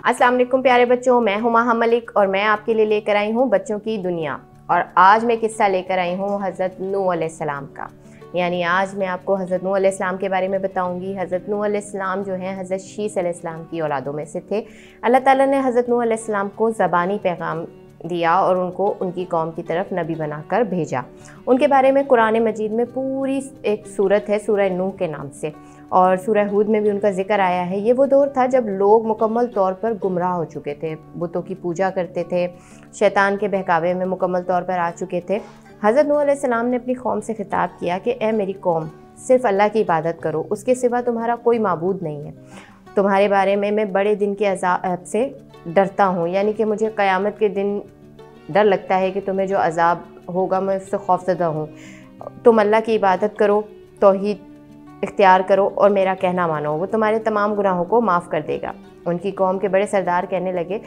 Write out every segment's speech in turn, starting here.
अस्सलाम वालेकुम प्यारे बच्चों, मैं हूं माहा मलिक और मैं आपके लिए लेकर आई हूं बच्चों की दुनिया। और आज मैं किस्सा लेकर आई हूं हज़रत नूह अलैहिस्सलाम का। यानी आज मैं आपको हज़रत नूह अलैहिस्सलाम के बारे में बताऊंगी। हज़रत नूह अलैहिस्सलाम जो हैं हज़रत शीस अलैहिस्सलाम की औलादों में से थे। अल्लाह ताला ने हज़रत नूह अलैहिस्सलाम को ज़बानी पैगाम दिया और उनको उनकी कौम की तरफ नबी बनाकर भेजा। उनके बारे में कुरान मजीद में पूरी एक सूरत है सूरह नूह के नाम से, और सूरह हूद में भी उनका जिक्र आया है। ये वो दौर था जब लोग मुकम्मल तौर पर गुमराह हो चुके थे, बुतों की पूजा करते थे, शैतान के बहकावे में मुकम्मल तौर पर आ चुके थे। हज़रत नूह अलैहिस्सलाम ने अपनी कौम से खिताब किया कि ए मेरी कौम, सिर्फ़ अल्लाह की इबादत करो, उसके सिवा तुम्हारा कोई माबूद नहीं है। तुम्हारे बारे में मैं बड़े दिन के अज़ाब से डरता हूँ, यानी कि मुझे क़यामत के दिन डर लगता है कि तुम्हें जो अज़ाब होगा मैं उससे खौफज़दा हूँ। तुम अल्लाह की इबादत करो, तौहीद इख्तियार करो और मेरा कहना मानो, वो तुम्हारे तमाम गुनाहों को माफ़ कर देगा। उनकी कौम के बड़े सरदार कहने लगे,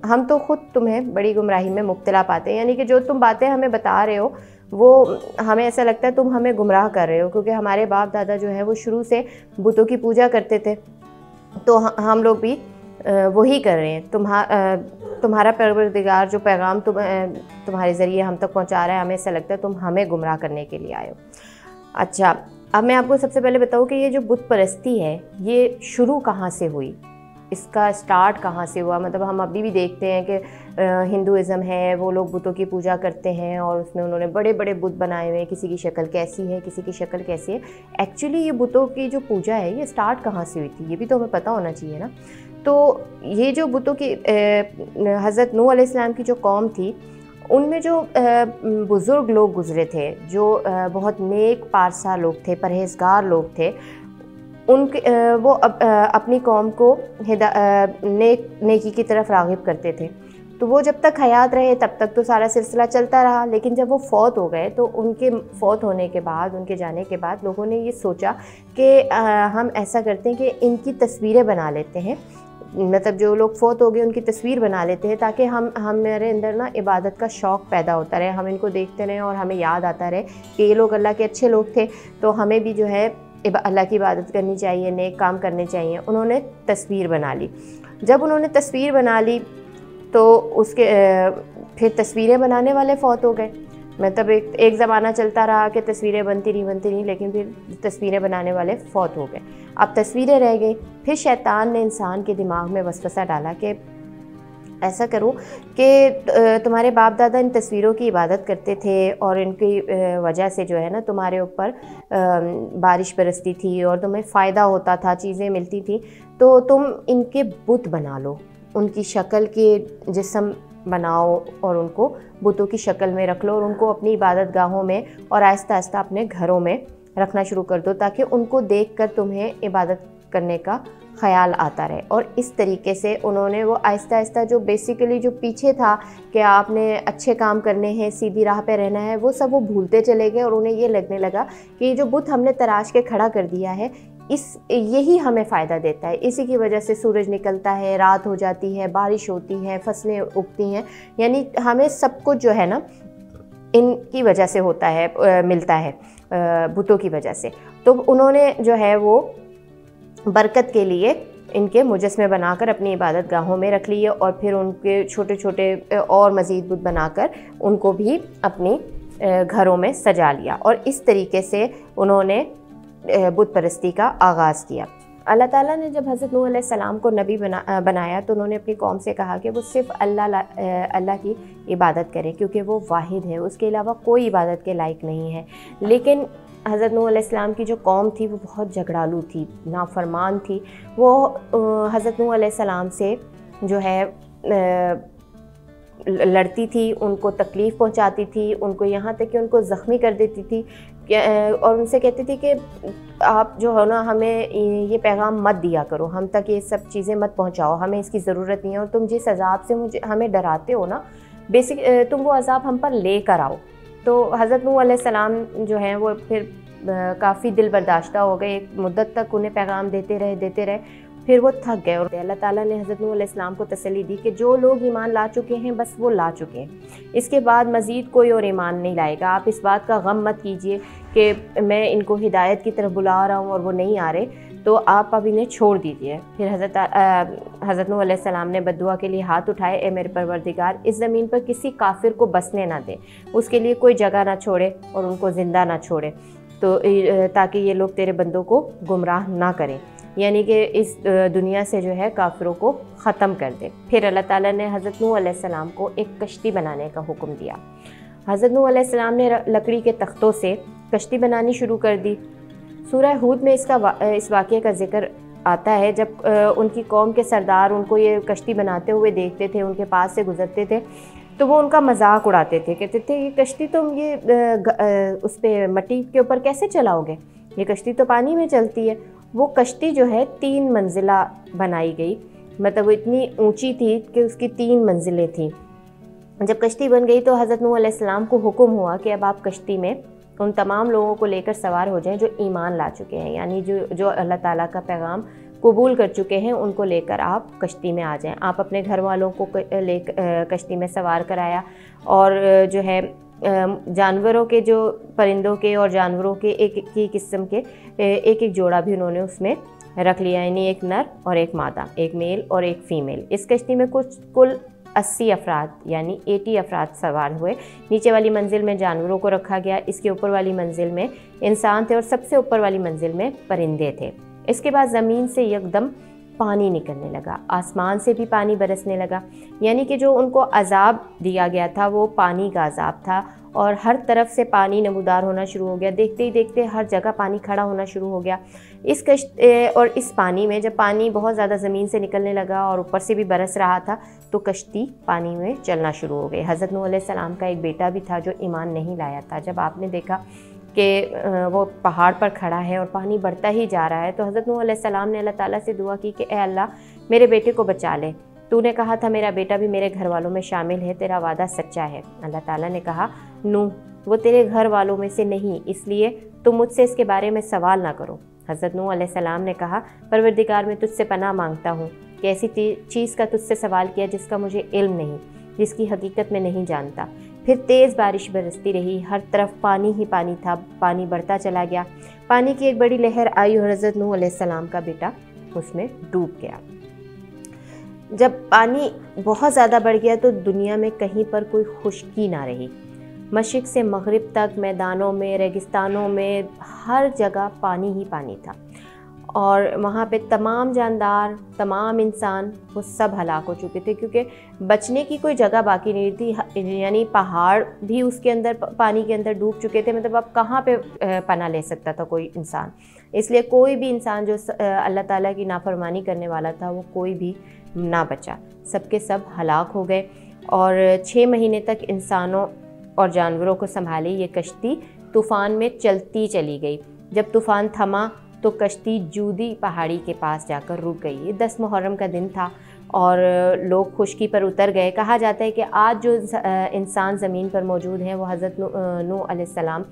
हम तो ख़ुद तुम्हें बड़ी गुमराही में मुब्तला पाते हैं, यानी कि जो तुम बातें हमें बता रहे हो वो हमें ऐसा लगता है तुम हमें गुमराह कर रहे हो, क्योंकि हमारे बाप दादा जो है वो शुरू से बुतों की पूजा करते थे, तो हम लोग भी वही कर रहे हैं। तुम्हारा परवरदिगार जो पैगाम तुम्हारे ज़रिए हम तक पहुँचा रहा है, हमें ऐसा लगता है तुम हमें गुमराह करने के लिए आए हो। अच्छा, अब मैं आपको सबसे पहले बताऊँ कि ये जो बुत परस्ती है ये शुरू कहाँ से हुई, इसका स्टार्ट कहाँ से हुआ। मतलब हम अभी भी देखते हैं कि हिंदुज़म है, वो लोग बुतों की पूजा करते हैं और उसमें उन्होंने बड़े बड़े बुत बनाए हुए हैं, किसी की शक्ल कैसी है, किसी की शक्ल कैसी है। एक्चुअली ये बुतों की जो पूजा है ये स्टार्ट कहाँ से हुई थी, ये भी तो हमें पता होना चाहिए ना। तो ये जो बुतों की हज़रत नूह अलैहिस्सलाम की जो कौम थी, उनमें जो बुज़ुर्ग लोग गुज़रे थे, जो बहुत नेक पारसा लोग थे, परहेज़गार लोग थे, उनके वो अपनी कौम को नेकी की तरफ राग़िब करते थे। तो वो जब तक हयात रहे तब तक तो सारा सिलसिला चलता रहा, लेकिन जब वो फ़ौत हो गए तो उनके फ़ौत होने के बाद, उनके जाने के बाद लोगों ने ये सोचा कि हम ऐसा करते हैं कि इनकी तस्वीरें बना लेते हैं। मतलब जो लोग फ़ौत हो गए उनकी तस्वीर बना लेते हैं, ताकि हमारे अंदर ना इबादत का शौक़ पैदा होता रहे, हम इनको देखते रहें और हमें याद आता रहे कि ये लोग अल्लाह के अच्छे लोग थे, तो हमें भी जो है अल्लाह की इबादत करनी चाहिए, नेक काम करने चाहिए। उन्होंने तस्वीर बना ली। जब उन्होंने तस्वीर बना ली तो उसके फिर तस्वीरें बनाने वाले फ़ौत हो गए। मतलब एक ज़माना चलता रहा कि तस्वीरें बनती रही, लेकिन फिर तस्वीरें बनाने वाले फ़ौत हो गए, अब तस्वीरें रह गई। फिर शैतान ने इंसान के दिमाग में वसवसा डाला कि ऐसा करो कि तुम्हारे बाप दादा इन तस्वीरों की इबादत करते थे और इनकी वजह से जो है ना तुम्हारे ऊपर बारिश बरसती थी और तुम्हें फ़ायदा होता था, चीज़ें मिलती थी, तो तुम इनके बुत बना लो, उनकी शक्ल के जिस्म बनाओ और उनको बुतों की शक्ल में रख लो और उनको अपनी इबादत गाहों में और आहिस्ता आहिस्ता अपने घरों में रखना शुरू कर दो, ताकि उनको देखकर तुम्हें इबादत करने का ख़याल आता रहे। और इस तरीके से उन्होंने वो आहिस्ता आहिस्ता जो बेसिकली जो पीछे था कि आपने अच्छे काम करने हैं, सीधी राह पे रहना है, वो सब वो भूलते चले गए और उन्हें ये लगने लगा कि ये जो बुत हमने तराश के खड़ा कर दिया है यही हमें फ़ायदा देता है, इसी की वजह से सूरज निकलता है, रात हो जाती है, बारिश होती है, फसलें उगती हैं, यानी हमें सब कुछ जो है ना इनकी वजह से होता है, मिलता है बुतों की वजह से। तो उन्होंने जो है वो बरकत के लिए इनके मुजस्मे बनाकर अपनी इबादत गाहों में रख लिए और फिर उनके छोटे छोटे और मज़ीद बुत बनाकर उनको भी अपनी घरों में सजा लिया, और इस तरीके से उन्होंने बुत परस्ती का आगाज़ किया। अल्लाह ताला ने जब हज़रत नूह अलैहिस्सलाम को नबी बनाया तो उन्होंने अपनी कौम से कहा कि वो सिर्फ़ अल्लाह की इबादत करें, क्योंकि वो वाहिद है, उसके अलावा कोई इबादत के लायक नहीं है। लेकिन हज़रत नूह अलैहिस्सलाम की जो कौम थी वो बहुत झगड़ालू थी, नाफरमान थी। वो हज़रत नूह अलैहिस्सलाम से जो है लड़ती थी, उनको तकलीफ़ पहुंचाती थी, उनको यहाँ तक कि उनको ज़ख्मी कर देती थी और उनसे कहती थी कि आप जो हो ना हमें ये पैगाम मत दिया करो, हम तक ये सब चीज़ें मत पहुँचाओ, हमें इसकी ज़रूरत नहीं है, और तुम जिस अज़ाब से हमें डराते हो ना, तुम वो अज़ाब हम पर ले कर आओ। तो हज़रत नूह अलैहिस्सलाम जो हैं वो फिर काफ़ी दिल बर्दाश्ता हो गए, एक मुद्दत तक उन्हें पैगाम देते रहे, फिर वो थक गए और अल्लाह ताला ने हज़रत नूह अलैहिस्सलाम को तसल्ली दी कि जो लोग ईमान ला चुके हैं बस वो ला चुके हैं, इसके बाद मज़ीद कोई और ईमान नहीं लाएगा। आप इस बात का गम मत कीजिए कि मैं इनको हिदायत की तरफ बुला रहा हूँ और वो नहीं आ रहे। تو آپ اب انہیں چھوڑ دیجئے۔ پھر حضرت نوح علیہ السلام نے بددعا کے لیے ہاتھ اٹھائے، اے میرے پروردگار، اس زمین پر کسی کافر کو بسنے نہ دے، اس کے لیے کوئی جگہ نہ چھوڑے اور ان کو زندہ نہ چھوڑے، تو تاکہ یہ لوگ تیرے بندوں کو گمراہ نہ کریں، یعنی کہ اس دنیا سے جو ہے کافروں کو ختم کر دے۔ پھر اللہ تعالیٰ نے حضرت نوح علیہ السلام کو ایک کشتی بنانے کا حکم دیا۔ حضرت نوح علیہ السلام نے لکڑی کے تختوں سے کشتی بنانی شروع کر دی۔ سورہ ہود میں اس واقعے کا ذکر آتا ہے، جب ان کی قوم کے سردار ان کو یہ کشتی بناتے ہوئے دیکھتے تھے، ان کے پاس سے گزرتے تھے تو وہ ان کا مذاق اڑاتے تھے، کہتے تھے یہ کشتی تم اس پہ مٹی کے اوپر کیسے چلاؤ گے، یہ کشتی تو پانی میں چلتی ہے۔ وہ کشتی جو ہے 3 منزلہ بنائی گئی، مطلب وہ اتنی اونچی تھی کہ اس کی 3 منزلیں تھیں۔ جب کشتی بن گئی تو حضرت نوح علیہ السلام کو حکم ہوا کہ اب آپ کشتی میں ان تمام لوگوں کو لے کر سوار ہو جائیں جو ایمان لا چکے ہیں، یعنی جو اللہ تعالیٰ کا پیغام قبول کر چکے ہیں، ان کو لے کر آپ کشتی میں آ جائیں۔ آپ اپنے گھر والوں کو کشتی میں سوار کرایا، اور جو ہے جانوروں کے، جو پرندوں کے اور جانوروں کے ایک قسم کے ایک جوڑا بھی انہوں نے اس میں رکھ لیا، یعنی ایک نر اور ایک مادہ، ایک میل اور ایک فیمیل۔ اس کشتی میں کل 80 افراد یعنی 80 افراد سوار ہوئے۔ نیچے والی منزل میں جانوروں کو رکھا گیا، اس کے اوپر والی منزل میں انسان تھے، اور سب سے اوپر والی منزل میں پرندے تھے۔ اس کے بعد زمین سے یکدم پانی نکلنے لگا، آسمان سے بھی پانی برسنے لگا، یعنی کہ جو ان کو عذاب دیا گیا تھا وہ پانی کا عذاب تھا، اور ہر طرف سے پانی نمودار ہونا شروع ہو گیا۔ دیکھتے ہی دیکھتے ہر جگہ پانی کھڑا ہونا شروع ہو گیا۔ اور اس پانی میں جب پانی بہت زیادہ زمین سے نکلنے لگا اور اوپر سے بھی برس رہا تھا تو کشتی پانی میں چلنا شروع ہو گئی۔ حضرت نوح علیہ السلام کا ایک بیٹا بھی تھا جو ایمان نہیں لایا تھا۔ جب آپ نے دیکھا کہ وہ پہاڑ پر کھڑا ہے اور پانی بڑھتا ہی جا رہا ہے تو حضرت نوح علیہ السلام نے اللہ تعالیٰ سے دعا کی کہ اے اللہ میرے بیٹے کو بچا لے، تو نے کہا تھا میرا بیٹا بھی میرے گھر والوں میں شامل ہے، تیرا وعدہ سچا ہے۔ اللہ تعالیٰ نے کہا نوح وہ تیرے گھر والوں میں سے نہیں، اس لیے تم مجھ سے اس کے بارے میں سوال نہ کرو۔ حضرت نوح علیہ السلام نے کہا پروردگار میں تجھ سے پناہ مانگتا ہوں کہ ایسی چیز کا تجھ سے سوال کیا جس کا مجھے علم نہیں، جس کی حقیقت میں نہیں جانتا۔ پھر تیز بارش برستی رہی، ہر طرف پانی ہی پانی تھا، پانی بڑھتا چلا گیا، پانی کی ایک بڑی لہر آئی اور حضرت نوح علیہ السلام کا بیٹا اس میں ڈوب گیا۔ جب پانی بہت زیادہ بڑھ گیا تو دنیا میں کہیں پر کوئی خشکی نہ رہی، مشرق سے مغرب تک میدانوں میں، ریگستانوں میں، ہر جگہ پانی ہی پانی تھا، اور وہاں پہ تمام جاندار، تمام انسان وہ سب ہلاک ہو چکے تھے، کیونکہ بچنے کی کوئی جگہ باقی نہیں تھی، یعنی پہاڑ بھی اس کے اندر پانی کے اندر ڈوب چکے تھے، مطلب اب کہاں پہ پناہ لے سکتا تھا کوئی انسان۔ اس لیے کوئی بھی انسان جو اللہ تعالیٰ کی نافرمانی کرنے والا تھا وہ کوئی بھی نہ بچا، سب کے سب ہلاک ہو گئے۔ اور 6 مہینے تک انسانوں اور جانوروں کو سنبھالی یہ کشتی طوفان میں چلتی چلی گئی۔ جب طوفان تھما تو کشتی جودی پہاڑی کے پاس جا کر رک گئی۔ یہ 10 محرم کا دن تھا اور لوگ خشکی پر اتر گئے۔ کہا جاتا ہے کہ آج جو انسان زمین پر موجود ہیں وہ حضرت نوح علیہ السلام،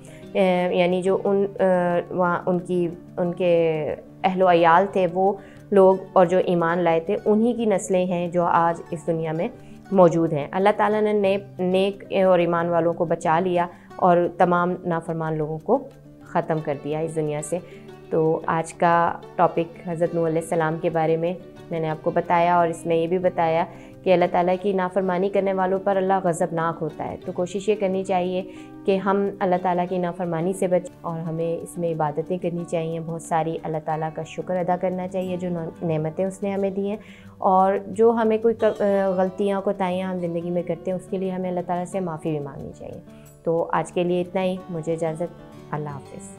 یعنی جو ان کے اہل و عیال تھے وہ لوگ، اور جو ایمان لائے تھے انہی کی نسلیں ہیں جو آج اس دنیا میں موجود ہیں۔ اللہ تعالیٰ نے نیک اور ایمان والوں کو بچا لیا اور تمام نافرمان لوگوں کو ختم کر دیا اس دنیا سے۔ تو آج کا ٹاپک حضرت نوح علیہ السلام کے بارے میں نے آپ کو بتایا، اور اس میں یہ بھی بتایا کہ اللہ تعالیٰ کی نافرمانی کرنے والوں پر اللہ غضبناک ہوتا ہے۔ تو کوشش یہ کرنی چاہیے کہ ہم اللہ تعالیٰ کی نافرمانی سے بچیں، اور ہمیں اس میں عبادتیں کرنی چاہیے، بہت ساری اللہ تعالیٰ کا شکر ادا کرنا چاہیے جو نعمتیں اس نے ہمیں دی ہیں، اور جو ہمیں کوئی غلطیاں کوتاہیاں ہم زندگی میں کرتے ہیں اس کے لیے ہمیں اللہ تعالیٰ سے معافی بھی مانگنی چاہیے۔ تو آج کے لیے اتنا ہی، مجھے اجازت، اللہ حافظ۔